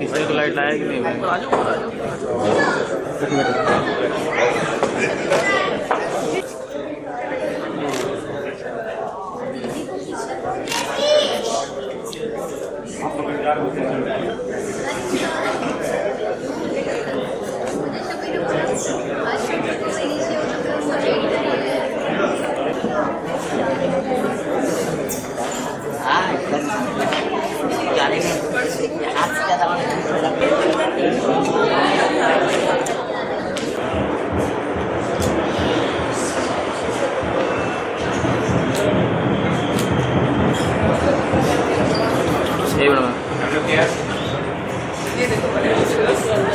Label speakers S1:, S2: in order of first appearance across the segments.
S1: इसमें तो लाइट लाया कि नहीं?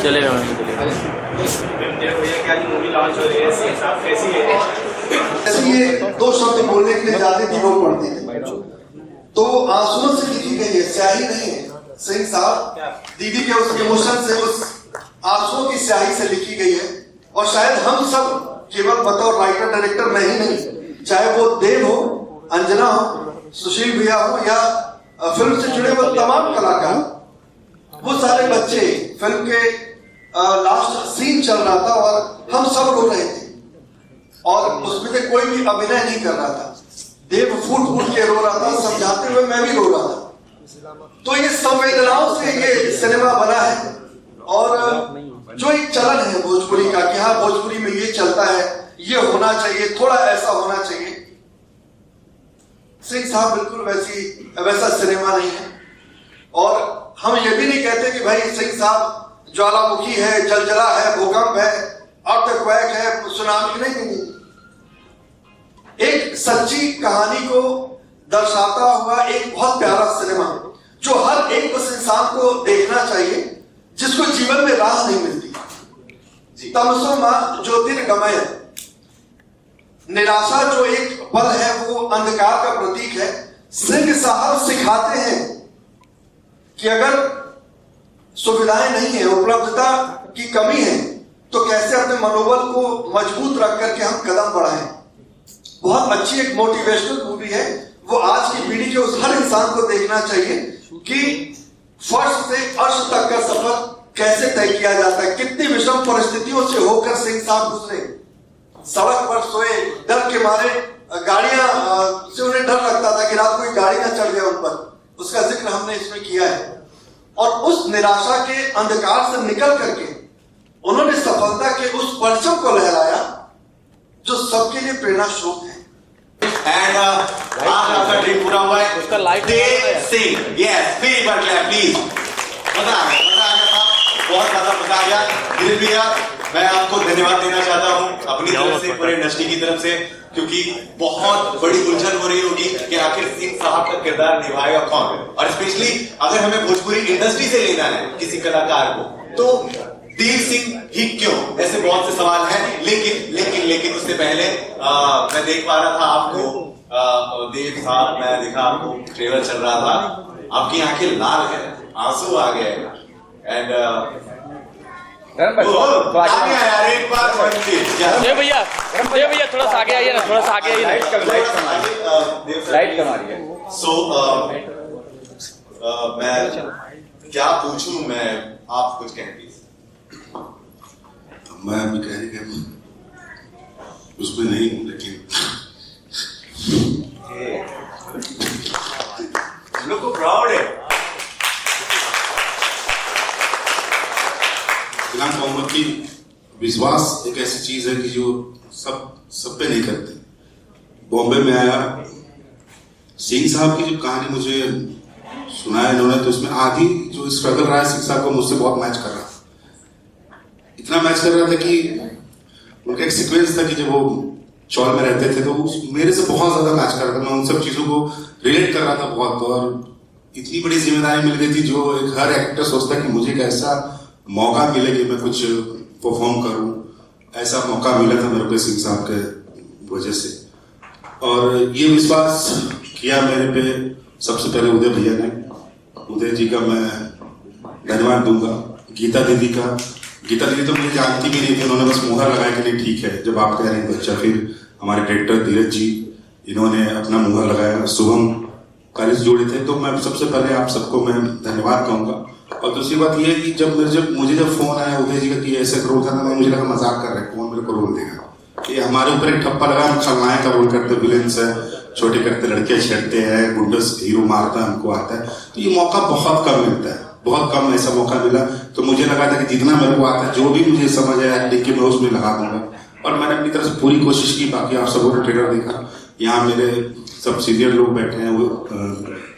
S1: चलेगा
S2: ये दो शब्द बोलने के लिए जाते थे लोग पढ़ते थे, तो आंसुओं से लिखी गई है, स्याही नहीं है। सिंह साहब दीदी के उस इमोशन से, उस आंसुओं की स्याही से लिखी गई है। और शायद हम सब केवल बतौर राइटर डायरेक्टर मैं ही नहीं, चाहे वो देव हो, अंजना हो, सुशील भैया हो, या फिल्म से जुड़े हुए तमाम कलाकार, वो सारे बच्चे, फिल्म के लास्ट सीन चल रहा था और हम सब रो रहे थे और उसमें से कोई भी अभिनय नहीं कर रहा था। देव फूट फूट के रो रहा था, समझाते हुए मैं भी रो रहा था। तो ये संवेदनाओं से ये सिनेमा बना है। और जो एक चलन है भोजपुरी का कि हाँ भोजपुरी में ये चलता है, ये होना चाहिए, थोड़ा ऐसा होना चाहिए। सिंह साहब बिल्कुल वैसा सिनेमा नहीं है। और हम ये भी नहीं कहते कि भाई सिंह साहब ज्वालामुखी है, जलजला है, भूकंप है, अर्थक्वेक है, सुनामी नहीं। एक सच्ची कहानी को दर्शाता हुआ एक बहुत प्यारा सिनेमा जो हर एक उस इंसान को देखना चाहिए जिसको जीवन में राह नहीं मिलती। तमसो मां ज्योतिर्गमय, निराशा जो एक पल है वो अंधकार का प्रतीक है। सिंह साहब सिखाते हैं कि अगर सुविधाएं नहीं है, उपलब्धता की कमी है, तो कैसे अपने मनोबल को मजबूत रख करके हम कदम बढ़ाएं। बहुत अच्छी एक मोटिवेशनल मूवी है, वो आज की पीढ़ी के उस हर इंसान को देखना चाहिए कि फर्श से अर्श तक का सफर कैसे तय किया जाता है। कितनी विषम परिस्थितियों से होकर सिंह साहब गुजरे, सड़क पर सोए, डर के मारे, गाड़ियां से उन्हें डर लगता था कि रात कोई गाड़ी ना चढ़ जाए उन पर, उसका जिक्र हमने इसमें किया है। और उस निराशा के अंधकार से निकल करके उन्होंने सफलता के उस परचम को लहराया जो सबके लिए प्रेरणा स्रोत है।
S3: एंड आज आपका ड्रीम पूरा हुआ है।
S1: उसका लाइफ
S3: सिंह, यस, प्लीज मजा आ गया था, बहुत ज्यादा मजा आ गया। दिल भैया मैं आपको धन्यवाद देना चाहता हूँ अपनी तरफ से, पूरे इंडस्ट्री की तरफ से, क्योंकि बहुत बड़ी उलझन हो रही होगी कि आखिर सिंह साहब का किरदार निभाएगा कौन। और स्पेशली अगर हमें भोजपुरी इंडस्ट्री से लेना है किसी कलाकार को, तो देव सिंह ही क्यों, ऐसे बहुत से सवाल हैं। लेकिन उससे पहले मैं देख पा रहा था आपको, देव साहब, मैं देखा आपको ट्रेलर चल रहा था, आपकी आंखें लाल है, आंसू आ गए। एंड यार एक बार
S1: भैया थोड़ा सा आगे आइए ना, थोड़ा सा आगे आइए।
S3: लाइट कम आ रही है। सो मैं क्या पूछूं, मैं आप कुछ कहें प्लीज।
S4: मैं अभी कहने के उसमें नहीं हूं, लेकिन
S3: हम लोग को प्राउड है।
S4: मैं कहूंगा कि विश्वास एक ऐसी चीज है कि जो सब पे नहीं करते। बॉम्बे में आया, सिंह साहब की जो कहानी मुझे सुनाया इन्होंने, तो उसमें आधी जो स्ट्रगल रहा है सिंह साहब को मुझसे बहुत मैच कर रहा था। इतना मैच कर रहा था कि उनका एक सीक्वेंस था कि जब वो चौल में रहते थे तो मेरे से बहुत ज्यादा मैच कर रहा था। मैं उन सब चीजों को रिलेट कर रहा था बहुत, और इतनी बड़ी जिम्मेदारी मिल गई थी जो एक हर एक्टर सोचता है कि मुझे एक ऐसा मौका मिले कि मैं कुछ परफॉर्म करूं। ऐसा मौका मिला था मेरे को सिंह साहब के वजह से, और ये विश्वास किया मेरे पे सबसे पहले उदय भैया ने। उदय जी का मैं धन्यवाद दूंगा। गीता दीदी तो मुझे जानती भी नहीं थी, उन्होंने बस मुहर लगाया कि नहीं ठीक है, जब आप कह रहे हैं बच्चा। फिर हमारे डायरेक्टर धीरज जी, इन्होंने अपना मुहर लगाया। शुभम कॉलेज जोड़े थे, तो मैं सबसे पहले आप सबको मैं धन्यवाद कहूँगा। और दूसरी बात यह है कि मुझे जब फोन आया उदय जी का कि ऐसे रोल करना, मुझे लगा मजाक कर रहे हैं, कौन मेरे को रोल देगा। ये हमारे ऊपर एक ठप्पा लगा, हम खलनायक का रोल करते, विलेंस है, छोटे करते लड़के छेड़ते हैं, गुंडस हीरो मारता है, हमको आता है। तो ये मौका बहुत कम मिलता है, बहुत कम ऐसा मौका मिला। तो मुझे लगा था कि जितना मेरे को आता है, जो भी मुझे समझ आया एक्टिंग की, मैं उसमें लगा दूंगा। और मैंने अपनी तरफ से पूरी कोशिश की। बाकी आप सबों ने ट्रेलर देखा, यहाँ मेरे सब सीनियर लोग बैठे हैं। वो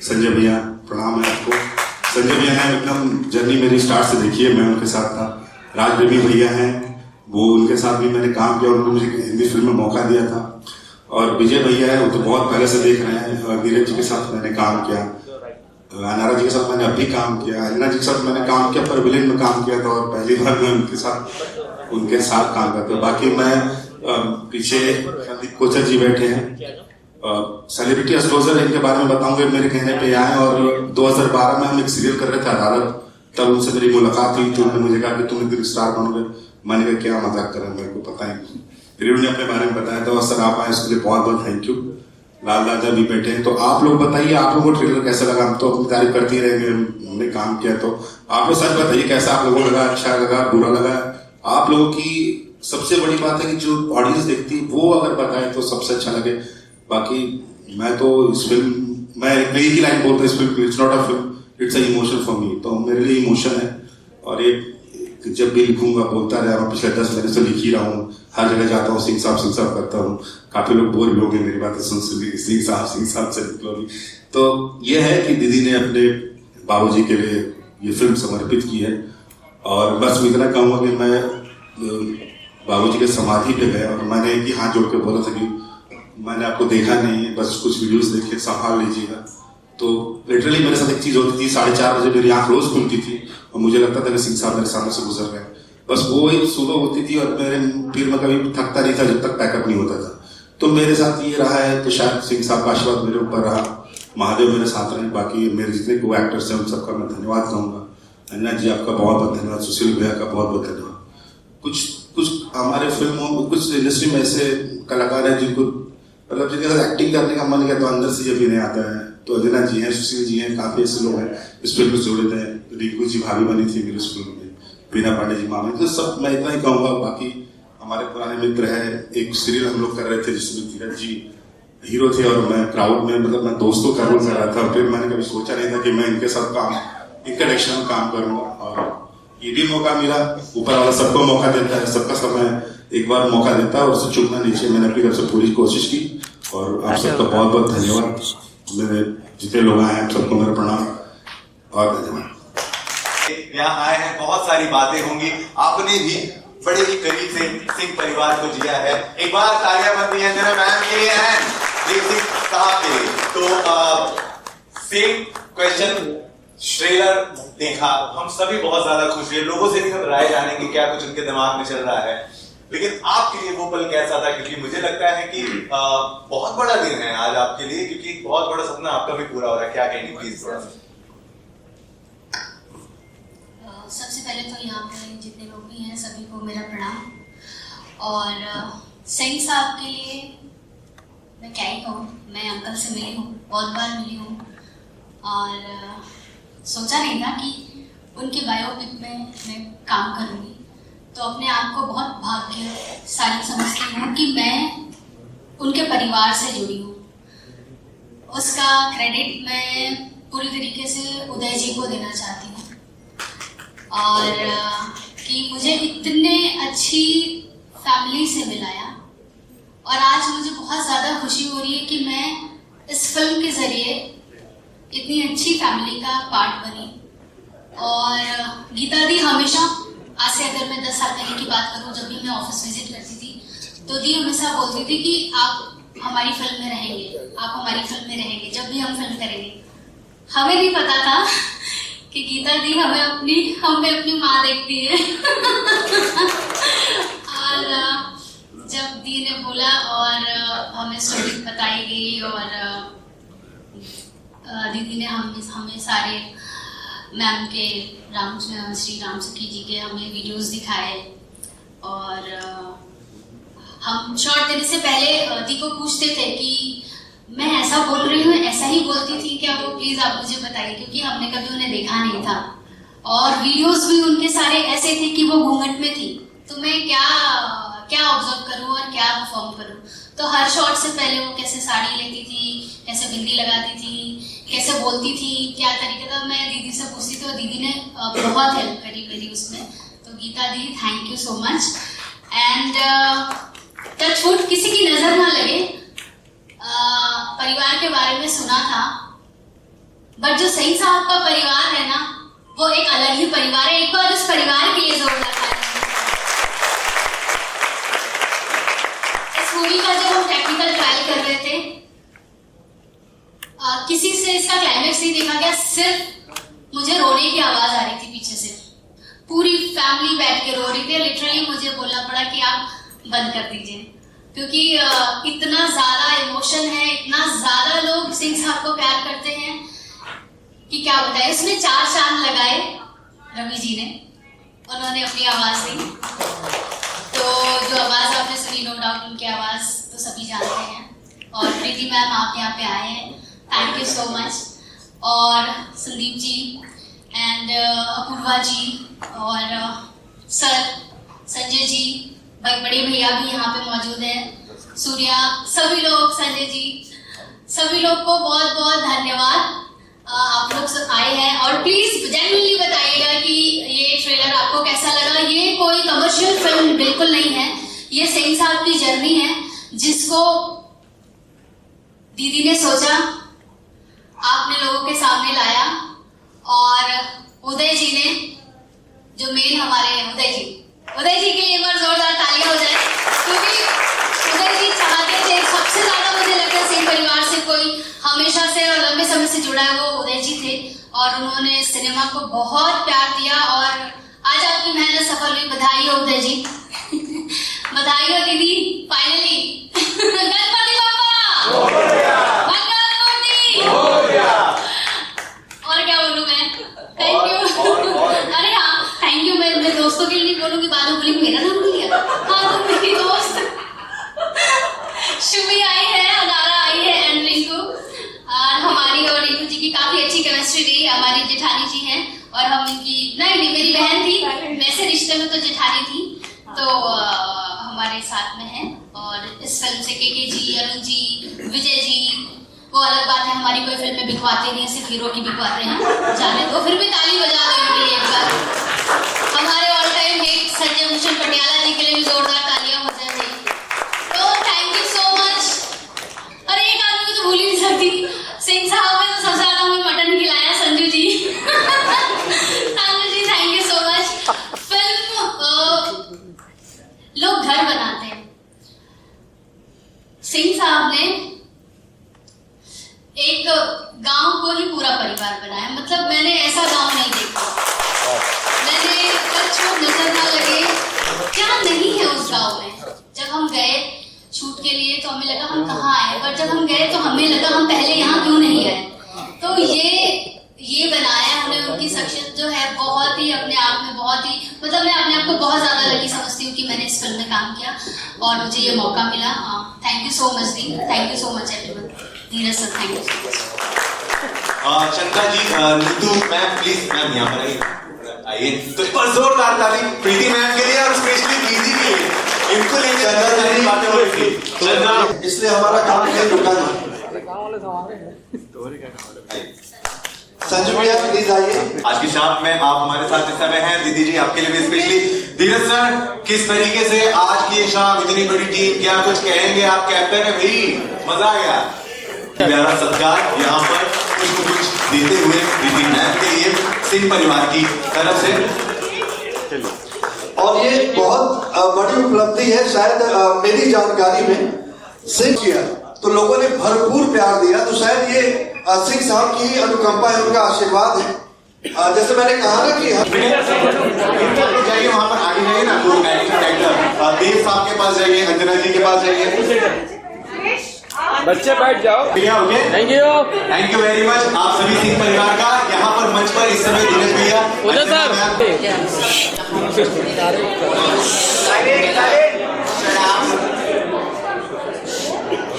S4: संजय भैया, प्रणाम है आपको। संजय भैया ने एकदम जर्नी मेरी स्टार्ट से देखी है, मैं उनके साथ था। राज रवि भैया हैं, वो उनके साथ भी मैंने काम किया, उन्होंने मुझे हिंदी फिल्म में मौका दिया था। और विजय भैया है, वो तो बहुत पहले से देख रहे हैं। और नीरज जी के साथ मैंने काम किया, अनारा जी के साथ मैंने अभी काम किया, अंजना जी के साथ मैंने काम किया, पर विलेन में काम किया था। और पहली बार मैं उनके साथ काम करता। बाकी मैं पीछे संदीप कोचर जी बैठे हैं। सेलिब्रिटी एस्ट्रोजर इनके बारे में बताऊंगे, मेरे कहने पे आए। और 2012 में हम एक सीरियल कर रहे थे अदालत, तब उनसे मेरी मुलाकात हुई। तो उन्होंने मुझे कहा कि तुम एक स्टार बनोगे। मैंने कहा क्या मजाक कर रहे हैं, मेरे को पता ही। फिर उन्होंने अपने बारे में बताया था। और सर आप आए इसके लिए बहुत बहुत थैंक यू। लाल दादा भी बैठे हैं। तो आप लोग बताइए, आप लोगों को ट्रेलर कैसा लगा? हम तो अपनी तारीफ करते ही रहेंगे, हमने काम किया। तो आप लोग सच बताइए कैसा आप लोगों को लगा, अच्छा लगा, बुरा लगा? आप लोगों की सबसे बड़ी बात है कि जो ऑडियंस देखती है वो अगर बताए तो सबसे अच्छा लगे। बाकी मैं तो इस फिल्म, मैं एक ही लाइन बोलता हूँ इस film, it's not a film, it's a emotion for me. तो मेरे लिए इमोशन है। और एक जब भी लिखूंगा बोलता रहा, मैं पिछले 10 महीने से लिख ही रहा हूँ। हर जगह जाता हूँ, सिंह साहब करता हूँ। काफी लोग बोर भी हो गए मेरी बातें सुन सिंह साहब से निकलोगी। तो ये है कि दीदी ने अपने बाबूजी के लिए ये फिल्म समर्पित की है। और बस मैं इतना कहूँगा कि मैं बाबूजी के समाधि पे गया और मैंने एक ही हाथ जोड़ के बोला था कि मैंने आपको देखा नहीं है, बस कुछ वीडियोस देखे, संभाल लीजिएगा। तो लिटरली मेरे साथ एक चीज होती थी, 4:30 बजे मेरी आंख रोज खुलती थी और मुझे लगता था कि सिंह साहब मेरे सामने से गुजर रहे हैं। बस वो एक सुबह होती थी और मेरे फिर मैं कभी थकता नहीं था जब तक पैकअप नहीं होता था। तो मेरे साथ ये रहा है, तो शायद सिंह साहब का आशीर्वाद मेरे ऊपर रहा, महादेव मेरे साथ रहे। बाकी मेरे जितने को एक्टर्स हैं उन सबका मैं धन्यवाद कहूँगा। अन्ना जी आपका बहुत बहुत धन्यवाद, सुशील भैया का बहुत बहुत धन्यवाद। कुछ हमारे फिल्मों में, कुछ इंडस्ट्री में ऐसे कलाकार हैं जिनको मतलब जिनके साथ एक्टिंग करने का मन किया तो अंदर से जब भी नहीं आता है। तो अंजना जी हैं, सुशील जी हैं, काफी ऐसे लोग हैं इस फिल्म में जुड़े थे। रिंकू जी भाभी बनी थी मेरी उस फिल्म में, बीना पांडे जी मामा। तो सब मैं इतना ही कहूँगा। बाकी हमारे पुराने मित्र हैं, एक सीरियल हम लोग कर रहे थे जिसमें धीरज जी हीरो थे और मैं क्राउड में, मतलब मैं दोस्तों का रोल कर रहा था। फिर मैंने कभी सोचा नहीं था कि मैं इनके साथ इनके डायरेक्शन में काम करूँगा। और ये भी मौका मिला, ऊपर वाला सबको मौका देता है, सबका समय एक बार मौका देता है और उससे चूकना नहीं चाहिए। मैंने अपनी तरफ से पूरी कोशिश की और आप सबका बहुत बहुत धन्यवाद। मेरे जितने लोग आए हैं सबको मेरा प्रणाम और धन्यवाद।
S3: यहाँ आए हैं, बहुत सारी बातें होंगी। आपने भी बड़े ही करीब से सिंह परिवार को जिया है। एक बार तालियां बनती हैं जरा मैम के लिए एंड सिंह साहब के लिए। तो सेम क्वेश्चन, ट्रेलर देखा, हम सभी बहुत ज्यादा खुश हुए। लोगों से भी हम राय जानेंगे क्या कुछ उनके दिमाग में चल रहा है। लेकिन आपके लिए वो पल कैसा था? क्योंकि मुझे लगता है कि बहुत बड़ा दिन है आज आपके लिए, क्योंकि एक बहुत बड़ा सपना आपका भी पूरा हो रहा है। क्या कहेंगे प्लीज थोड़ा सा?
S5: सबसे पहले तो यहाँ पे जितने लोग भी हैं सभी को मेरा प्रणाम। और सिंह साहब के लिए मैं क्या ही कहूँ, मैं अंकल से मिली हूँ, बहुत बार मिली हूँ और सोचा नहीं था कि उनके बायोपिक में मैं काम करूँगी। तो अपने आप को बहुत भाग्यशाली समझती हूँ कि मैं उनके परिवार से जुड़ी हूँ। उसका क्रेडिट मैं पूरी तरीके से उदय जी को देना चाहती हूँ और कि मुझे इतने अच्छी फैमिली से मिलाया। और आज मुझे बहुत ज़्यादा खुशी हो रही है कि मैं इस फिल्म के ज़रिए इतनी अच्छी फैमिली का पार्ट बनी। और गीता दी हमेशा, आज से अगर मैं 10 साल पहले की बात करूँ, जब भी मैं ऑफिस विजिट करती थी तो दी हमेशा बोलती थी कि आप हमारी फिल्म में रहेंगे, आप हमारी फिल्म में रहेंगे जब भी हम फिल्म करेंगे। हमें नहीं पता था कि गीता दी हमें अपनी माँ देखती है। और जब दी ने बोला और हमें स्टोरी बताई गई और दीदी ने हमें सारे मैम के श्री राम सखी जी के हमें वीडियोस दिखाए। और हम शॉट देने से पहले दी को पूछते थे कि मैं ऐसा बोल रही हूँ, ऐसा ही बोलती थी क्या वो? प्लीज आप मुझे बताइए, क्योंकि हमने कभी उन्हें देखा नहीं था और वीडियोस भी उनके सारे ऐसे थे कि वो घूंघट में थी। तो मैं क्या ऑब्जर्व करूँ और क्या परफॉर्म करूँ? तो हर शॉट से पहले वो कैसे साड़ी लेती थी, कैसे बिंदी लगाती थी, कैसे बोलती थी, क्या तरीका था, मैं दीदी से पूछती थी और दीदी ने बहुत हेल्प करी मेरी उसमें। तो Geeta di, thank you so much. And touchwood किसी की नजर ना लगे, परिवार के बारे में सुना था, बट जो सही साहब का परिवार है ना, वो एक अलग ही परिवार है। एक बार उस परिवार के लिए जोरदार तालियां। इस मूवी का जब हम टेक्निकल ट्रायल कर रहे थे, किसी से इसका क्लाइमेक्स नहीं देखा गया, सिर्फ मुझे रोने की आवाज आ रही थी पीछे से। पूरी फैमिली बैठ के रो रही थी, लिटरली मुझे बोलना पड़ा कि आप बंद कर दीजिए, क्योंकि इतना ज्यादा इमोशन है, इतना ज्यादा लोग सिंह साहब को प्यार करते हैं कि क्या बताए। उसने 4 चांद लगाए रवि जी ने, उन्होंने अपनी आवाज दी। तो जो आवाज आपने सुनी, नो डाउट उनकी आवाज तो सभी जानते हैं। और प्रीति मैम आप यहाँ पे आए हैं, थैंक यू सो मच। और संदीप जी एंड अपूर्वा जी और सर संजय जी, भाई बड़े भैया भी यहाँ पे मौजूद हैं, सूर्या, सभी लोग, संजय जी, सभी लोग को बहुत बहुत धन्यवाद। आप लोग सब आए हैं और प्लीज जेन्युइनली बताइएगा कि ये ट्रेलर आपको कैसा लगा। ये कोई कमर्शियल फिल्म बिल्कुल नहीं है, ये सिंह साहब की जर्नी है जिसको दीदी ने सोचा, आपने लोगों के सामने लाया और उदय जी ने, जो मेन हमारे उदय जी के लिए एक बार जोरदार तालियां हो जाए, क्योंकि उदय जी चाहते थे, सबसे ज्यादा मुझे लगता है सिंह परिवार से कोई हमेशा से और लंबे समय से जुड़ा है वो उदय जी थे, और उन्होंने सिनेमा को बहुत प्यार दिया और आज आपकी मेहनत सफल हुई। बधाई हो उदय जी। बधाई हो दीदी, फाइनली। गणपति बप्पा मंगल मूर्ति। और क्या बोलूं मैं, थैंक यू। अरे हाँ, थैंक यू। मैं दोस्तों के लिए नहीं बोलूंगी, बाद में बोलेंगे मेरा नाम भूल गया। हाँ, तो मेरी दोस्त शुभी आई है, अदारा आई है एंड रिंकू, और हमारी और रिंकू जी की काफी अच्छी केमिस्ट्री रही। हमारी जेठानी जी हैं और हम इनकी नहीं मेरी बहन थी, वैसे रिश्ते में तो जेठानी थी, तो हमारे साथ में है। और इस फिल्म से के जी, अरुण जी, विजय जी, वो अलग बात है, हमारी कोई फिल्म में बिकवाते नहीं, सिर्फ हीरो की बिकवाते हैं, जाने दो, फिर भी ताली बजा दो इनके लिए एक बार। हमारे all time hit Sanjay Bhushan Patiala ji के लिए भी जोरदार तालियां हो जाए। तो थैंक यू सो मच। और एक आदमी को तो भूल ही नहीं सकती, सिंह साहब ने तो सबसे ज्यादा हमें मटन खिलाया, Sanju ji. Sanju ji, thank you so much. Film लोग घर बनाते हैं, सिंह साहब ने एक गांव को ही पूरा परिवार बनाया। मतलब मैंने ऐसा गांव नहीं देखा, मैंने कुछ नजर ना लगे क्या नहीं है उस गांव में। जब हम गए शूट के लिए तो हमें लगा हम कहाँ आए, पर जब हम गए तो हमें लगा हम पहले यहाँ क्यों नहीं गए। तो ये बनाया हमने। उनकी शख्सियत जो है बहुत ही अपने आप में बहुत ही, मतलब मैं अपने आप को बहुत ज्यादा लकी समझती हूँ कि मैंने इस फिल्म में काम किया और मुझे ये मौका मिला। Thank you so much the, thank you so much everyone. Dheeraj sir, thank you so much.
S3: चंदा जी, नीतू मैम, प्लीज मैम यहाँ पर आइए। तो एक बार जोरदार ताली प्रीति मैम के लिए और स्पेशली दीदी के लिए, इनको लेकर बातें हो रही थी,
S2: इसलिए हमारा काम नहीं रुका नहीं। संजू भैया प्लीज आइए।
S3: आज की शाम में आप हमारे साथ इस समय हैं, दीदी जी आपके लिए भी स्पेशली। धीरज सर, किस तरीके से आज की ये शाम, इतनी बड़ी टीम, क्या कुछ कहेंगे? आप कैप्टन है भाई, मजा आ गया। प्यारा सत्कार यहाँ पर कुछ देते हुए प्रीति मैम के लिए सिंह परिवार की तरफ से।
S2: और ये बहुत बड़ी उपलब्धि है, शायद मेरी जानकारी में सिंह किया तो लोगों ने भरपूर प्यार दिया, तो शायद ये सिंह साहब की अनुकंपा है, उनका आशीर्वाद है। जैसे मैंने कहा ना कि
S3: जाइए वहां पर आगे जाइए ना, कोई डायरेक्टर देव साहब के पास जाइए, अंजना जी के पास जाइए।
S1: बच्चे बैठ जाओ।
S3: भैया okay, thank you very much. आप सभी सिंह परिवार का यहाँ पर मंच पर इस समय धीरज भैया,
S1: उदय सर,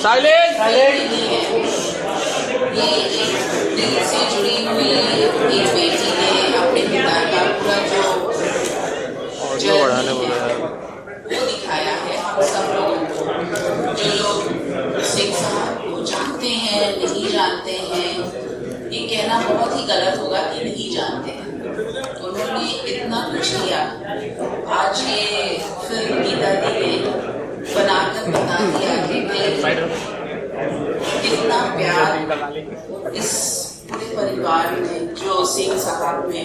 S1: साइलेंट
S6: ये एक दिल से जुड़ी हुई एक बेटी ने अपने पिता का पूरा जो वो दिखाया है हम सब लोगों को। जो लोग सिंह साहब को जानते हैं नहीं जानते हैं, ये कहना बहुत ही गलत होगा कि नहीं जानते हैं। उन्होंने इतना कुछ किया, आज ये फिल्म गीता दी ने बनाकर बता दिया कि कितना प्यार इस पूरे परिवार में जो सिंह साहब ने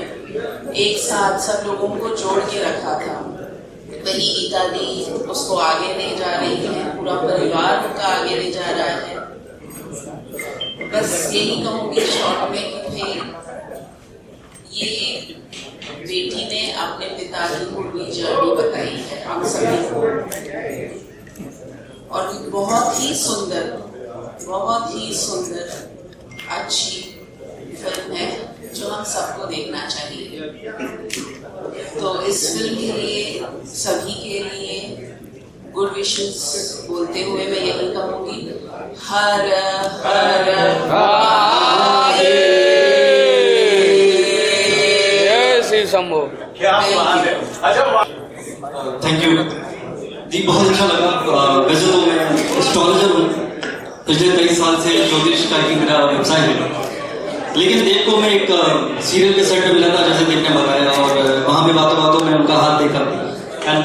S6: एक साथ सब लोगों को जोड़ के रखा था, वही गीता दी उसको आगे ले जा रही है, पूरा परिवार उनका आगे ले जा रहा है। बस यही कहूँगी शॉर्ट में कि भाई ये बेटी ने अपने पिता की पूरी जर्नी बताई है हम सभी को, और बहुत ही सुंदर अच्छी फिल्म है जो हम सबको देखना चाहिए। तो इस फिल्म के लिए सभी के लिए गुड विशेस बोलते हुए मैं यही कहूँगी, हर हर
S1: शंभो।
S7: थैंक यू जी, बहुत अच्छा लगा। वैसे तो मैं एस्ट्रोलॉजर हूँ, पिछले कई साल से ज्योतिष का ही मेरा व्यवसाय है, लेकिन देव को मैं एक सीरियल के सेट में मिला था जैसे देव ने बताया, और वहाँ पे बातों बातों में उनका हाथ देखा, एंड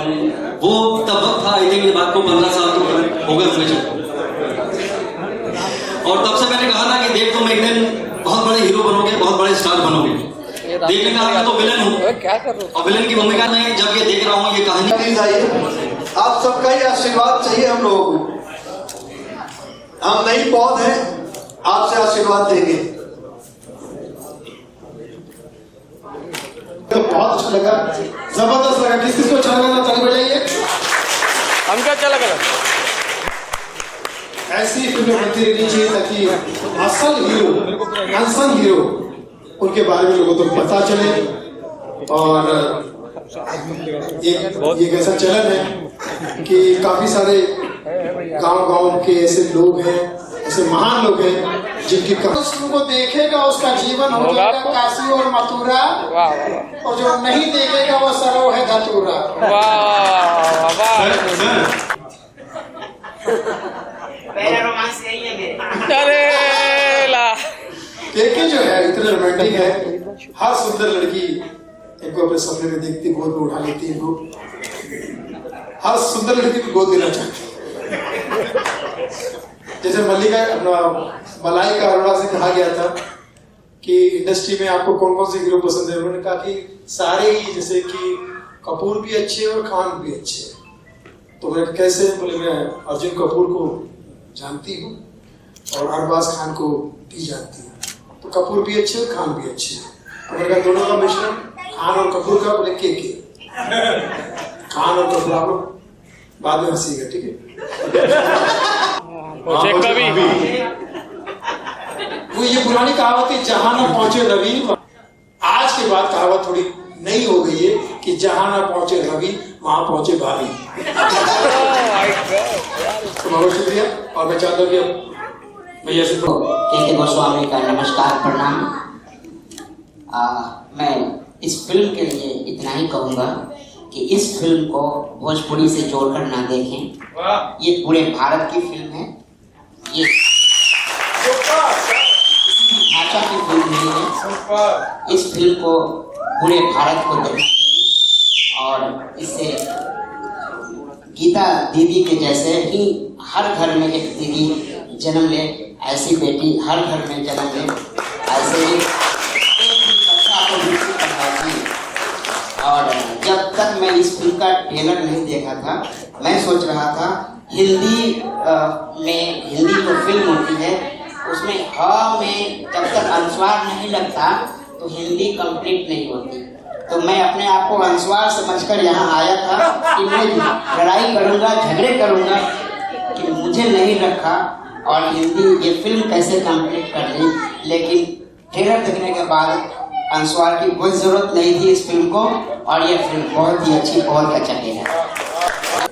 S7: वो तब वक्त था, आई थिंक ये बात को 15 साल तो हो गए मुझे। और तब से मैंने कहा था कि देव तुम एक दिन बहुत बड़े हीरो बनोगे, बहुत बड़े स्टार बनोगे। देव ने कहा मैं तो विलन हूँ, और विलन की भूमिका में जब ये देख रहा हूँ ये कहानी।
S2: प्लीज आइए, आप सबका ही आशीर्वाद चाहिए हम लोगों को। हम नई पौध हैं, आपसे आशीर्वाद देंगे।
S8: तो बहुत अच्छा लगा, जबरदस्त लगा। किस किस को अच्छा लगा ताली बजाइए।
S1: हमको अच्छा लगा।
S8: ऐसी फिल्में बनती रहनी चाहिए ताकि असल हीरो, अनसंग हीरो, उनके बारे में लोगों को पता चले। और एक ऐसा चलन है कि काफी सारे गांव के ऐसे लोग हैं, ऐसे महान लोग हैं जिनकी को देखेगा उसका जीवन हो जाएगा काशी और मथुरा, और जो नहीं देखेगा वो सरो है धतूरा। केके जो है इतना रोमांटिक है, हर सुंदर लड़की इनको अपने सपने में देखती, गोद में उठा लेती, इनको हर सुंदर लड़की को गोद देना चाहती। जैसे मल्लिका मलाइका अरोड़ा से कहा गया था कि इंडस्ट्री में आपको कौन कौन से हीरो पसंद है, उन्होंने कहा कि सारे ही, जैसे कि कपूर भी अच्छे और खान भी अच्छे। तो मैं कैसे बोले, मैं अर्जुन कपूर को जानती हूँ और अरबाज खान को भी जानती हूँ, तो कपूर भी अच्छे और खान भी अच्छे। तो मैंने कहा दोनों का मिश्रण खान और कपूर का, बोले के खान और कपूर। आप लोग बाद में हंसीगा, ठीक है। वो ये पुरानी कहावत है, जहां ना पहुंचे रवि। आज के बाद कहावत थोड़ी नई हो गई है कि जहां ना पहुंचे रवि वहां पहुंचे भाभी। तो बहुत शुक्रिया, और मैं चाहता हूँ कि भैया से
S9: के गोस्वामी का नमस्कार, प्रणाम। मैं इस फिल्म के लिए इतना ही कहूँगा कि इस फिल्म को भोजपुरी से जोड़कर ना देखें। ये पूरे भारत की फिल्म है, ये किसी भी भाषा की फिल्म नहीं है। इस फिल्म को पूरे भारत को देखना चाहिए, और इससे गीता दीदी के जैसे ही हर घर में एक दीदी जन्म ले, ऐसी बेटी हर घर में जन्म ले, ऐसे ही बच्चा को बिल्कुल पढ़ाएगी। और जब तक मैं इस फिल्म का ट्रेलर नहीं देखा था, मैं सोच रहा था हिंदी जो फिल्म होती है उसमें ह में जब तक अनुस्वार नहीं लगता तो हिंदी कंप्लीट नहीं होती। तो मैं अपने आप को अनुस्वार समझकर यहाँ आया था कि मैं लड़ाई करूँगा, झगड़े करूँगा, कि मुझे नहीं रखा और हिंदी ये फिल्म कैसे कंप्लीट कर ली। लेकिन ट्रेलर देखने के बाद अनुस्वार की कोई ज़रूरत नहीं थी इस फिल्म को, और ये फिल्म बहुत ही अच्छी, बहुत अच्छा है।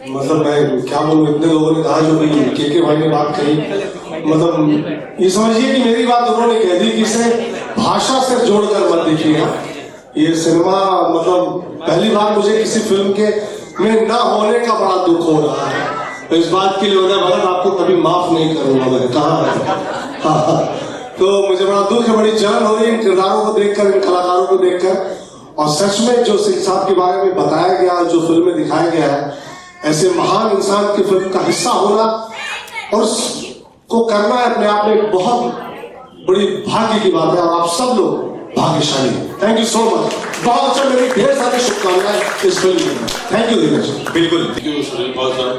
S8: मतलब मैं क्या बोलूं, इतने लोगों ने कहा, जो भी के भाई ने बात कही, मतलब ये समझिए कि मेरी बात उन्होंने कह दी कि इसे भाषा से जोड़कर मत देखिएगा। ये सिनेमा, मतलब पहली बार मुझे किसी फिल्म के में ना होने का बड़ा दुख हो रहा है। तो इस बात के लिए उन्हें भगत आपको कभी माफ नहीं करूंगा मैं, कहा। तो मुझे बड़ा दुख है, बड़ी जलन हो रही है इन किरदारों को देखकर, इन कलाकारों को देखकर। और सच में जो सिंह साहब के बारे में बताया गया, जो फिल्म में दिखाया गया है, ऐसे महान इंसान की फिल्म का हिस्सा होना और उसको करना है अपने आप में एक बहुत बड़ी भाग्य की बात है। और आप सब लोग भाग्यशाली हैं। Thank you so much. बहुत अच्छा, मेरी ढेर सारी शुभकामनाएं इस फिल्म में। थैंक यू धीरज।
S3: बिल्कुल,
S4: थैंक यू सुनील भाई साहब,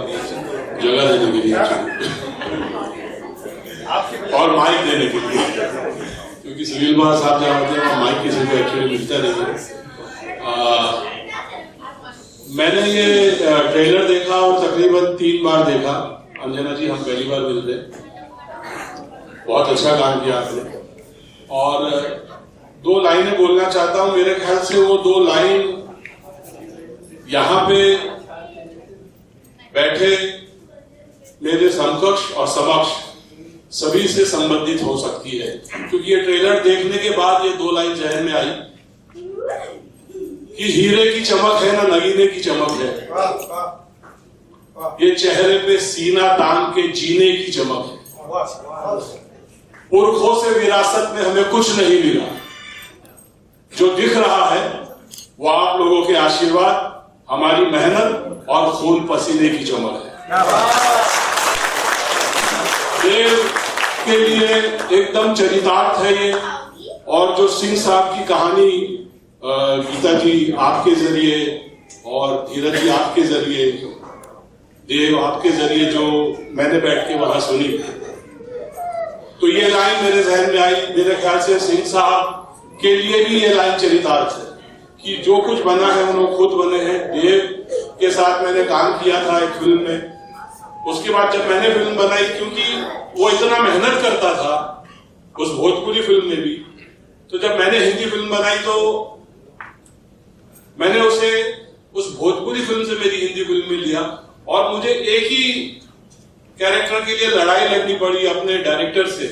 S4: जगह देने के लिए और माइक देने के लिए, क्योंकि सुनील भाई साहब जहाँ होते हैं माइक किसी को एक्चुअली मिलता नहीं है। मैंने ये ट्रेलर देखा और तकरीबन 3 बार देखा। अंजना जी, हम पहली बार मिलते, बहुत अच्छा काम किया आपने। और 2 लाइनें बोलना चाहता हूं। मेरे ख्याल से वो 2 लाइन यहां पे बैठे मेरे समकक्ष और समक्ष सभी से संबंधित हो सकती है, क्योंकि ये ट्रेलर देखने के बाद ये 2 लाइन जहन में आई कि हीरे की चमक है ना नगीने की चमक है, ये चेहरे पे सीना तान के जीने की चमक है। पुरखों से विरासत में हमें कुछ नहीं मिला, जो दिख रहा है वो आप लोगों के आशीर्वाद, हमारी मेहनत और खून पसीने की चमक है। देव के लिए एकदम चरितार्थ है ये। और जो सिंह साहब की कहानी गीता जी आपके जरिए और धीरज जी आपके जरिए, देव आपके जरिए जो मैंने बैठ के वहां सुनी, तो ये लाइन मेरे जहन में आई। मेरे ख्याल से सिंह साहब के लिए भी ये लाइन चरितार्थ है कि जो कुछ बना है उन्होंने खुद बने हैं। देव के साथ मैंने काम किया था एक फिल्म में, उसके बाद जब मैंने फिल्म बनाई, क्योंकि वो इतना मेहनत करता था उस भोजपुरी फिल्म में भी, तो जब मैंने हिंदी फिल्म बनाई तो मैंने उसे उस भोजपुरी फिल्म से मेरी हिंदी फिल्म में लिया। और मुझे एक ही कैरेक्टर के लिए लड़ाई लड़नी पड़ी अपने डायरेक्टर से।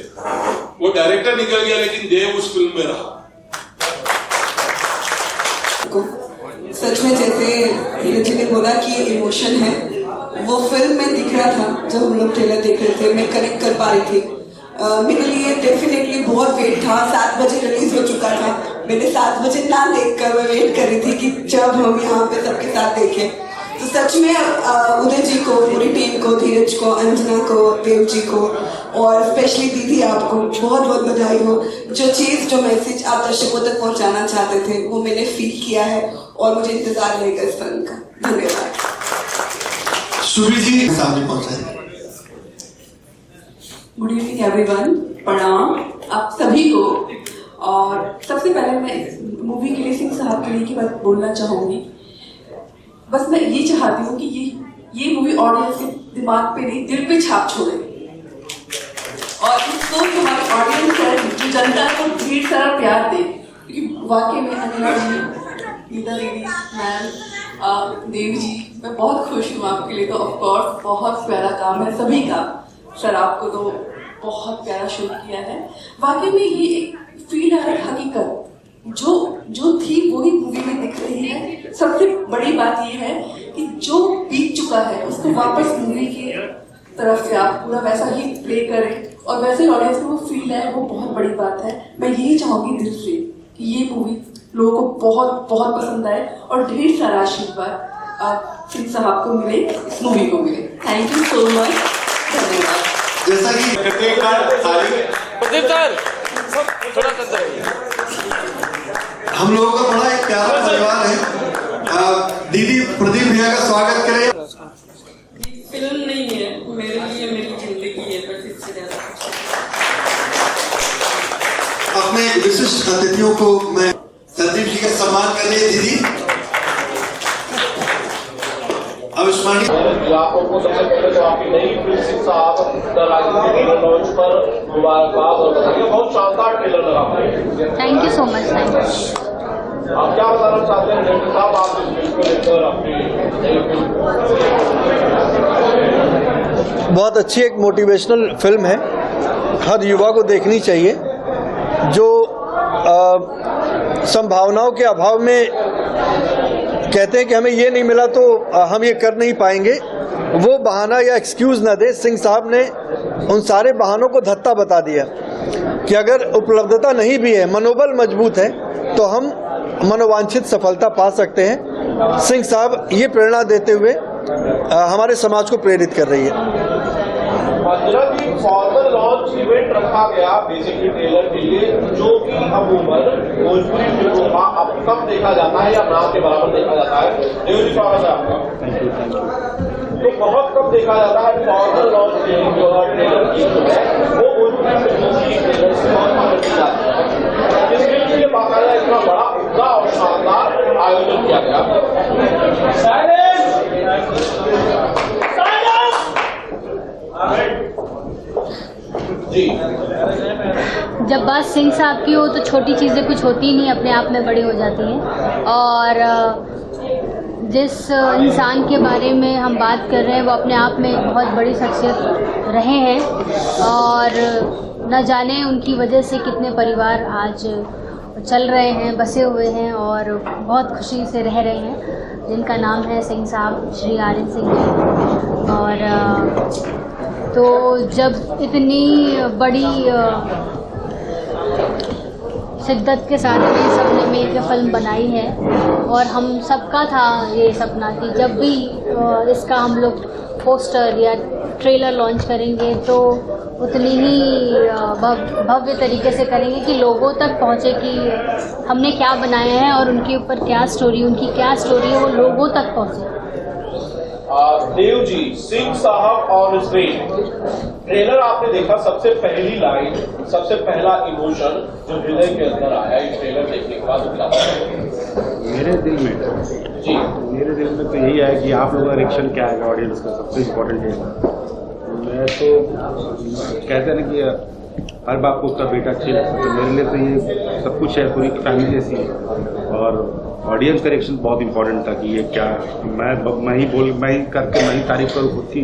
S4: वो डायरेक्टर निकल गया, लेकिन देव उस फिल्म में रहा।
S10: सच में जैसे धीरज जी ने बोला कि इमोशन है, वो फिल्म में दिख रहा था। जब हम लोग ट्रेलर देख रहे थे, मैं कनेक्ट कर पा रही थी। मेरे लिए डेफिनेटली बहुत वेट था। 7 बजे रिलीज हो चुका था। मैंने 7 बजे ना देखकर मैं वेट कर रही थी कि जब हम यहाँ पे सबके साथ देखें। तो सच में उदय जी को, पूरी टीम को, धीरज को, अंजना को, देव जी को और स्पेशली दीदी आपको बहुत बहुत बधाई हो। जो चीज़, जो मैसेज आप दर्शकों तक पहुँचाना चाहते थे वो मैंने फील किया है और मुझे इंतजार रहेगा इस फिल्म का। धन्यवाद।
S2: सुबी जी सामने पहुंचा।
S10: गुड इवनिंग एवरीवन, प्रणाम आप सभी को। और सबसे पहले मैं मूवी के लिए, सिंह साहब के लिए की बात बोलना चाहूँगी। बस मैं ये चाहती हूँ कि ये मूवी ऑडियंस के दिमाग पे नहीं, दिल पे छाप छोड़े। और इसको हमारी ऑडियंस है जो जनता को ढेर सारा प्यार दे, क्योंकि वाकई में अनिला जी, गीता दीदी, मैम, देव जी, मैं बहुत खुश हूँ आपके लिए। तो ऑफकोर्स बहुत प्यारा काम है सभी का। सर आपको तो बहुत प्यारा शूट किया है। वाकई में ये एक फील है, हकीकत जो थी वही मूवी में दिख रही है। सबसे बड़ी बात ये है कि जो बीत चुका है उसको वापस मूवी की तरफ से आप पूरा वैसा ही प्ले करें और वैसे ऑडियंस को वो फील है, वो बहुत बड़ी बात है। मैं यही चाहूंगी दिल से कि ये मूवी लोगों को बहुत बहुत पसंद आए और ढेर सारा आशीर्वाद सिंह साहब को मिले, इस मूवी को मिले। थैंक यू सो मच, धन्यवाद।
S2: जैसा कि
S1: प्रदीप सर थोड़ा सा
S2: हम लोगों का बड़ा एक प्यारा परिवार है। दीदी प्रदीप भैया का स्वागत करें।
S10: फिल्म नहीं है मेरे लिए, मेरी जिंदगी है, बस इससे ज्यादा।
S2: अपने विशिष्ट अतिथियों को मैं संदीप जी का सम्मान करने दीदी आयुष्मानी।
S11: आपको सबसे पहले तो आपकी नई फिल्म सिंह साहब द राजनीति लॉन्च पर मुबारकबाद और बहुत शानदार ट्रेलर लगा।
S5: Thank you so much.
S11: आप क्या बताना चाहते हैं डायरेक्टर साहब, आप इस फिल्म को लेकर अपनी नई फिल्म?
S12: बहुत अच्छी एक मोटिवेशनल फिल्म है, हर युवा को देखनी चाहिए। जो संभावनाओं के अभाव में कहते हैं कि हमें ये नहीं मिला तो हम ये कर नहीं पाएंगे, वो बहाना या एक्सक्यूज न दे। सिंह साहब ने उन सारे बहानों को धत्ता बता दिया कि अगर उपलब्धता नहीं भी है, मनोबल मजबूत है, तो हम मनोवांछित सफलता पा सकते हैं। सिंह साहब ये प्रेरणा देते हुए हमारे समाज को प्रेरित कर रही है।
S11: फॉर्मल लॉन्च इवेंट रखा गया बेसिकली ट्रेलर के लिए, जो कि अमूमन भोजपुरी फिल्मों का अब कम देखा जाता है या ना के बराबर देखा जाता है। स्वागत है आपका। तो बहुत कम देखा जाता है फॉर्मल लॉन्च ट्रेलर की जो है वो भोजपुरी फिल्मों की ट्रेलर से बहुत कम की जाती है, जिसके लिए बाकायदा इतना बड़ा उम्दा और शानदार आयोजन किया गया।
S5: जब बात सिंह साहब की हो तो छोटी चीज़ें कुछ होती नहीं, अपने आप में बड़ी हो जाती हैं। और जिस इंसान के बारे में हम बात कर रहे हैं वो अपने आप में बहुत बड़ी शख्सियत रहे हैं, और न जाने उनकी वजह से कितने परिवार आज चल रहे हैं, बसे हुए हैं और बहुत खुशी से रह रहे हैं, जिनका नाम है सिंह साहब, श्री आर्यन सिंह जी। और तो जब इतनी बड़ी शिद्दत के साथ में सबने मिलकर फिल्म बनाई है, और हम सबका था ये सपना कि जब भी इसका हम लोग पोस्टर या ट्रेलर लॉन्च करेंगे तो उतनी ही भव्य तरीके से करेंगे कि लोगों तक पहुँचे कि हमने क्या बनाया है और उनके ऊपर क्या स्टोरी, उनकी क्या स्टोरी है, वो लोगों तक पहुँचे।
S11: देव जी, सिंह साहब और स्क्रीन ट्रेलर आपने देखा, सबसे पहली लाइन, सबसे पहला इमोशन जो हृदय के अंदर आया इस ट्रेलर देखने के बाद क्या?
S13: मेरे दिल में जी, मेरे दिल में तो यही आया कि आप लोगों का रिएक्शन क्या आएगा ऑडियंस का, सबसे इम्पोर्टेंट है। मैं तो कहते हैं ना कि हर बाप को उसका बेटा अच्छी लगता है, तो मेरे लिए तो ये सब कुछ है, पूरी फैमिली जैसी है। और ऑडियंस का रिएक्शन बहुत इंपॉर्टेंट था कि ये क्या, मैं ही करके मैं ही तारीफ करूँ खुद की,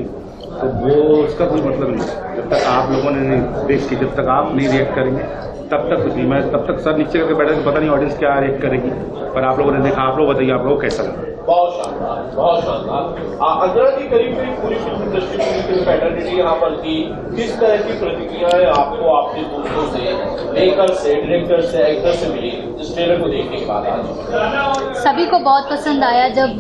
S13: तो वो उसका कोई मतलब नहीं। जब तक आप लोगों ने देख के, जब तक आप नहीं रिएक्ट करेंगे तब तक कुछ नहीं। मैं तब तक सर नीचे करके बैठा, पता नहीं ऑडियंस क्या रिएक्ट करेगी, पर आप लोगों ने देखा। आप लोग बताइए, आप लोगों को कैसा लगा?
S11: बहुत शानदार, बहुत शानदार। अंजना जी, करीब पूरी फिल्म इंडस्ट्री, पूरी फिल्म पैटर्निटी यहाँ पर थी, किस तरह की प्रतिक्रियाएं आपको आपके दोस्तों से, मेकर से, डायरेक्टर से, एक्टर से मिली इस ट्रेलर को देखने के बाद? आज
S5: सभी को बहुत पसंद आया। जब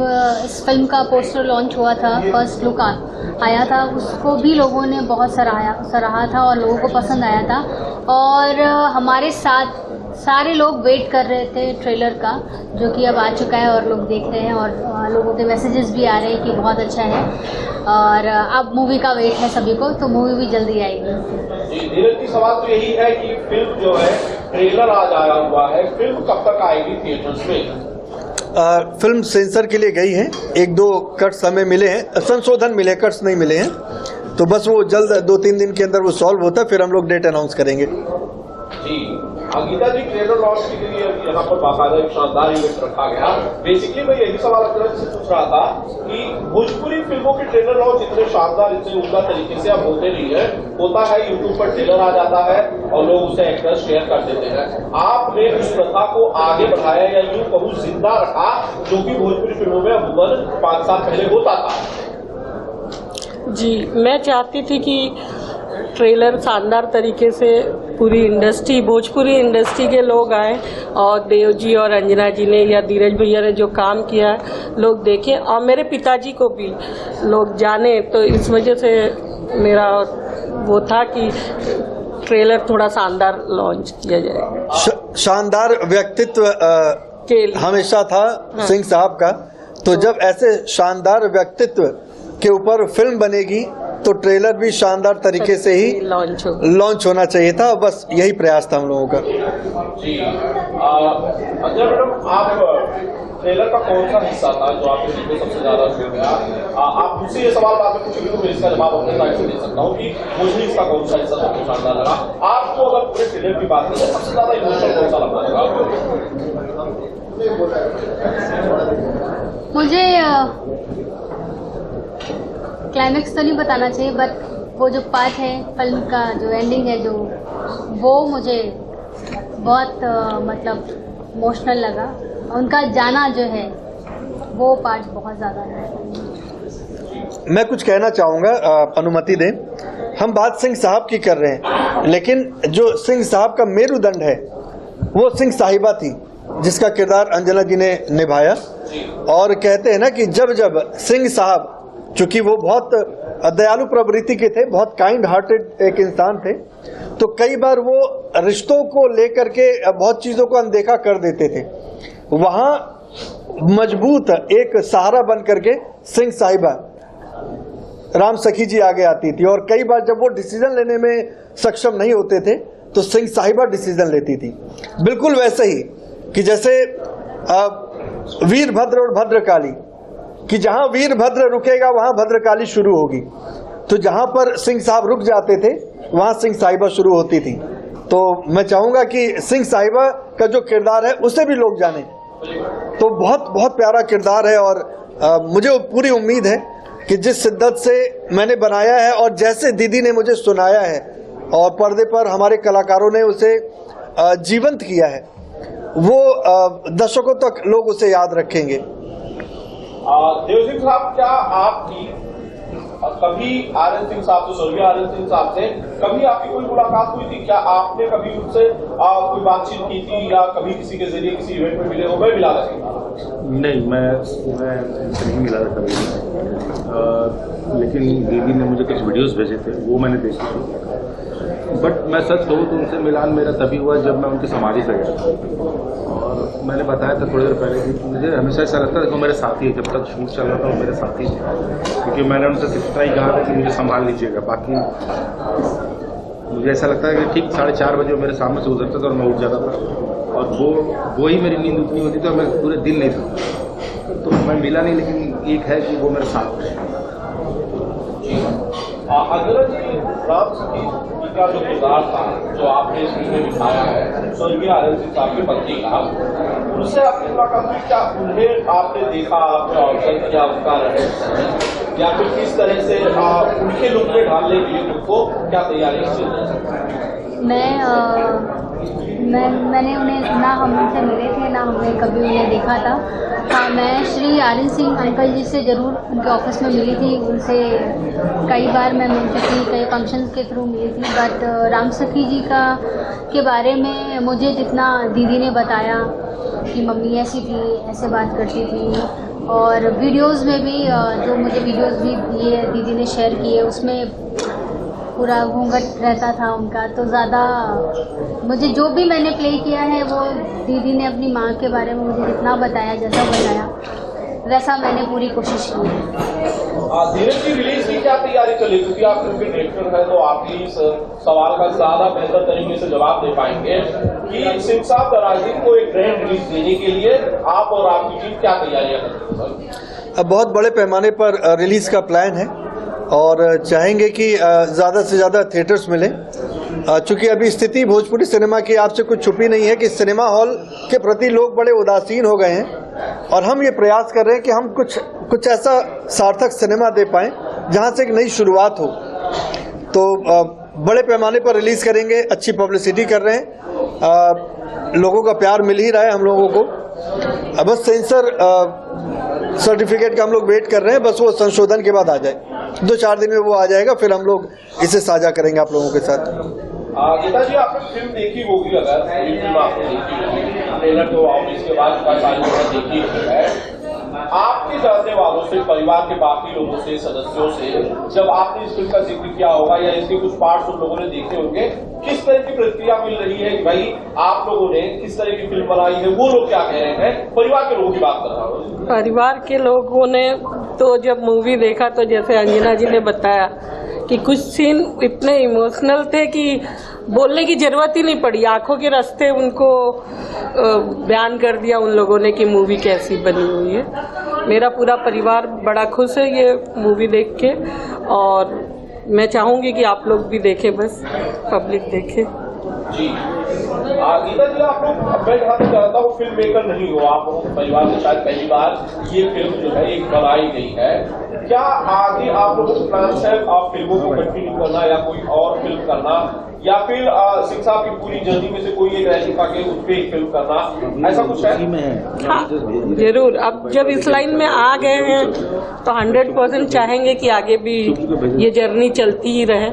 S5: इस फिल्म का पोस्टर लॉन्च हुआ था, फर्स्ट लुक आया था, उसको भी लोगों ने बहुत सराहा था और लोगों को पसंद आया था। और हमारे साथ सारे लोग वेट कर रहे थे ट्रेलर का, जो कि अब आ चुका है और लोग देख रहे हैं, और लोगों के मैसेजेस भी आ रहे हैं कि बहुत अच्छा है। और अब मूवी का वेट है सभी को, तो मूवी भी जल्दी आएगी।
S11: जी, धीरज की सवाल तो यही है कि फिल्म जो है ट्रेलर आज आया हुआ है, फिल्म कब तक आएगी थिएटर्स में?
S12: फिल्म सेंसर के लिए गई है, 1-2 कट्स हमें मिले हैं, संशोधन मिले, कट्स नहीं मिले हैं, तो बस वो जल्द 2-3 दिन के अंदर वो सॉल्व होता है, फिर हम लोग डेट अनाउंस करेंगे।
S11: जी, गीता जी, ट्रेलर लॉन्च के लिए यहाँ पर बाकायदा एक शानदार इवेंट रखा गया। बेसिकली मैं यही सवाल अंजना से पूछ रहा था कि भोजपुरी फिल्मों के ट्रेलर लॉन्च इतने शानदार, इतने उम्दा तरीके से अब होते नहीं है। होता है यूट्यूब पर ट्रेलर आ जाता है और लोग उसे एक्टर्स शेयर कर देते हैं। आपने उस प्रथा को आगे बढ़ाया या यूं कहूं जिंदा रखा, जो कि भोजपुरी फिल्मों में अमूमन 5 साल पहले होता था।
S14: जी, मैं चाहती थी कि ट्रेलर शानदार तरीके से पूरी इंडस्ट्री, भोजपुरी इंडस्ट्री के लोग आए, और देव जी और अंजना जी ने या धीरज भैया ने जो काम किया है लोग देखें, और मेरे पिताजी को भी लोग जाने। तो इस वजह से मेरा वो था कि ट्रेलर थोड़ा शानदार लॉन्च किया जाए।
S12: शानदार व्यक्तित्व हमेशा था सिंह साहब का, तो जब ऐसे शानदार व्यक्तित्व के ऊपर फिल्म बनेगी तो ट्रेलर भी शानदार तरीके से ही लॉन्च होना चाहिए था। बस यही प्रयास था हम लोगों का।
S11: जी अंजना मैडम, आप ट्रेलर का कौन सा हिस्सा था जो आपके दिल को सबसे ज्यादा छू गया? आप मुझसे ये सवाल बाद में पूछेंगे तो मैं इसका जवाब अपने साइड से दे सकता हूँ कि मुझे इसका कौन सा हिस्सा सबसे शानदार लगा। आपको अगर पूरे ट्रेलर की बात करें तो सबसे ज्यादा इमोशनल कौन सा लगा
S5: मुझे? क्लाइमेक्स तो नहीं बताना चाहिए, बट वो जो पार्ट है फिल्म का, जो एंडिंग है, जो वो मुझे बहुत मतलब इमोशनल लगा। उनका जाना जो है वो पार्ट बहुत ज़्यादा है।
S12: मैं कुछ कहना चाहूँगा, अनुमति दें। हम बात सिंह साहब की कर रहे हैं, लेकिन जो सिंह साहब का मेरुदंड है वो सिंह साहिबा थी, जिसका किरदार अंजना जी ने निभाया। और कहते हैं ना कि जब जब सिंह साहब, चूंकि वो बहुत दयालु प्रवृत्ति के थे, बहुत काइंड हार्टेड एक इंसान थे, तो कई बार वो रिश्तों को लेकर के बहुत चीज़ों को अनदेखा कर देते थे। वहाँ मजबूत एक सहारा बन करके सिंह साहिबा राम सखी जी आगे आती थी। और कई बार जब वो डिसीजन लेने में सक्षम नहीं होते थे तो सिंह साहिबा डिसीजन लेती थी। बिल्कुल वैसे ही कि जैसे वीरभद्र और भद्रकाली, कि जहां वीरभद्र रुकेगा वहां भद्रकाली शुरू होगी। तो जहां पर सिंह साहब रुक जाते थे वहां सिंह साहिबा शुरू होती थी। तो मैं चाहूंगा कि सिंह साहिबा का जो किरदार है उसे भी लोग जाने। तो बहुत बहुत प्यारा किरदार है। और मुझे पूरी उम्मीद है कि जिस शिद्दत से मैंने बनाया है और जैसे दीदी ने मुझे सुनाया है और पर्दे पर हमारे कलाकारों ने उसे जीवंत किया है, वो दशकों तक लोग उसे याद रखेंगे।
S11: देव सिंह साहब, क्या आपकी कभी आर्यन सिंह साहब से, स्वर्गीय आर्यन सिंह साहब से कभी आपकी कोई मुलाकात हुई थी? क्या आपने कभी उनसे कोई बातचीत की थी या कभी किसी के जरिए किसी इवेंट में मिले हो? मैं मिला था?
S13: नहीं, मैं नहीं मिला था कभी। लेकिन दीदी ने मुझे कुछ वीडियोस भेजे थे, वो मैंने देखे थे। बट मैं सच कहूँ तो उनसे मिलान मेरा तभी हुआ जब मैं उनकी समाधि पे गया था। और मैंने बताया था थोड़ी देर पहले कि मुझे हमेशा ऐसा लगता था कि वो मेरे साथी है। जब तक शूट चल रहा था वो मेरे साथी थे, क्योंकि मैंने उनसे इतना ही कहा था कि मुझे संभाल लीजिएगा। बाकी मुझे ऐसा लगता है कि ठीक 4:30 बजे वो मेरे सामने से गुजरता था और मैं उठ जाता था, और वो ही मेरी नींद उतनी होती तो मैं पूरे दिन नहीं था। तो मैं मिला नहीं, लेकिन एक है कि वो मेरे साथ है।
S11: अगर जी राम सखी का जो किरदार था जो आपने इस फिल्म में दिखाया है, स्वर्गीय आर्यन सिंह साहब के पत्नी का, उनसे आपकी मुलाकात हुई? क्या उन्हें आपने देखा, आपने ऑब्जर्व किया उनका रहन, या फिर किस तरह से उनके लुक में ढालने के लिए उनको क्या तैयारी चल रही?
S5: मैंने उन्हें ना हम उनसे मिले थे, ना हमने कभी उन्हें देखा था। हाँ, मैं श्री आर्यन सिंह अंकल जी से ज़रूर उनके ऑफिस में मिली थी। उनसे कई बार मैं मिल चुकी, कई फंक्शंस के थ्रू मिली थी। बट राम सखी जी के बारे में मुझे जितना दीदी ने बताया कि मम्मी ऐसी थी, ऐसे बात करती थी, और वीडियोस में भी जो मुझे वीडियोस भी ये दीदी ने शेयर किए उसमें पूरा घूंघट रहता था उनका। तो ज़्यादा मुझे जो भी मैंने प्ले किया है वो दीदी ने अपनी माँ के बारे में मुझे जितना बताया, जैसा बताया वैसा मैंने पूरी कोशिश की।
S11: धीरज की रिलीज की क्या तैयारी चली? क्योंकि आप फिल्म के डायरेक्टर हैं तो आप इस सवाल का ज्यादा बेहतर तरीके से जवाब दे पाएंगे कि सिंह साहब दराज़ी को एक ग्रैंड रिलीज देने के लिए आप और आपकी टीम क्या तैयारियां कर रही है?
S12: अब बहुत बड़े पैमाने पर रिलीज का प्लान है और चाहेंगे कि ज़्यादा से ज़्यादा थिएटर्स मिलें। चूँकि अभी स्थिति भोजपुरी सिनेमा की आपसे कुछ छुपी नहीं है कि सिनेमा हॉल के प्रति लोग बड़े उदासीन हो गए हैं, और हम ये प्रयास कर रहे हैं कि हम कुछ ऐसा सार्थक सिनेमा दे पाएँ जहाँ से एक नई शुरुआत हो। तो बड़े पैमाने पर रिलीज़ करेंगे, अच्छी पब्लिसिटी कर रहे हैं, लोगों का प्यार मिल ही रहा है हम लोगों को। अब बस सेंसर सर्टिफिकेट का हम लोग वेट कर रहे हैं, बस वो संशोधन के बाद आ जाए। 2-4 दिन में वो आ जाएगा, फिर हम लोग इसे साझा करेंगे आप लोगों के साथ।
S11: गीता जी, आपने फिल्म देखी होगी, अगर फिल्म आपने देखी होगी, ट्रेलर तो आप इसके बाद देखी है, आपके जानने वालों से, परिवार के बाकी लोगों से, सदस्यों से, जब आपने इस फिल्म का जिक्र किया होगा या इसके कुछ पार्ट्स उन लोगों ने देखे होंगे, किस तरह की प्रतिक्रिया मिल रही है कि भाई आप लोगों ने किस तरह की फिल्म बनाई है? वो लोग क्या कह रहे हैं? परिवार के लोगों की बात कर रहा हूँ।
S14: परिवार के लोगों ने तो जब मूवी देखा तो जैसे अंजना जी ने बताया कि कुछ सीन इतने इमोशनल थे कि बोलने की जरूरत ही नहीं पड़ी, आंखों के रास्ते उनको बयान कर दिया उन लोगों ने कि मूवी कैसी बनी हुई है। मेरा पूरा परिवार बड़ा खुश है ये मूवी देख के, और मैं चाहूँगी कि आप लोग भी देखें, बस पब्लिक देखे।
S11: जी गीता जी, आप लोग, मैं जहाँ तक जानता हूँ फिल्म मेकर नहीं हो आप, परिवार में शायद पहली बार ये फिल्म जो है एक बनाई गई है। क्या आगे आप लोगों के प्लान है आप फिल्मों को कंटिन्यू करना या कोई और फिल्म करना, या फिर सिंह साहब की पूरी जर्नी में से कोई एक रैली पाके उस पर एक फिल्म करना, ऐसा कुछ है?
S14: हाँ, जरूर। अब जब इस लाइन में आ गए हैं तो 100% चाहेंगे कि आगे भी ये जर्नी चलती ही रहे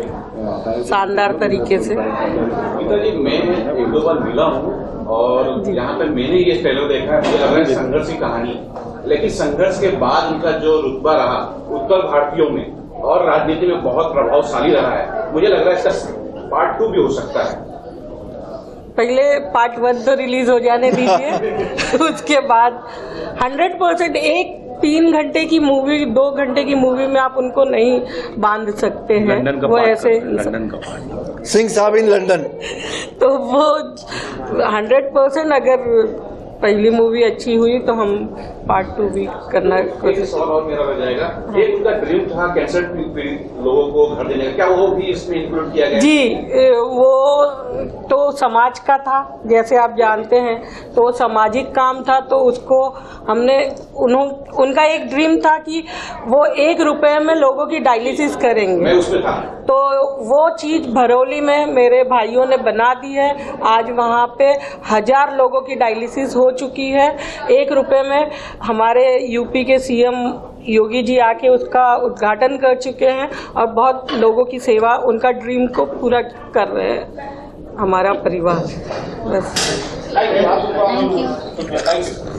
S14: शानदार तरीके से।
S11: गीता जी, मैं एक दो बार मिला हूँ और यहाँ पर मैंने ये ट्रेलर देखा है, मुझे लग रहा है संघर्ष की कहानी, लेकिन संघर्ष के बाद उनका जो रुतबा रहा उत्तर भारतीयों में और राजनीति में बहुत प्रभावशाली रहा है। मुझे लग रहा है इसका पार्ट 2 भी हो सकता है।
S14: पहले पार्ट 1 तो रिलीज हो जाने दीजिए उसके बाद 100% एक 3 घंटे की मूवी, 2 घंटे की मूवी में आप उनको नहीं बांध सकते हैं। वो ऐसे
S12: सिंह साहब इन लंदन,
S14: तो वो 100% अगर पहली मूवी अच्छी हुई तो हम पार्ट 2 भी करना कोशिश।
S11: और मेरा रह जाएगा, एक उनका ड्रीम था कैंसर पीड़ित लोगों को घर देने का, क्या वो भी इसमें इंक्लूड किया गया?
S14: जी, वो तो समाज का था, जैसे आप जानते हैं, तो सामाजिक काम था, तो उसको हमने उनका एक ड्रीम था कि वो 1 रुपए में लोगों की डायलिसिस करेंगे।
S11: मैं उसमें था।
S14: तो वो चीज भरौली में मेरे भाइयों ने बना दी है। आज वहाँ पे 1000 लोगों की डायलिसिस हो चुकी है। 1 रुपए में हमारे यूपी के सीएम योगी जी आके उसका उद्घाटन कर चुके हैं और बहुत लोगों की सेवा, उनका ड्रीम को पूरा कर रहे हैं हमारा परिवार। बस।
S5: Thank you.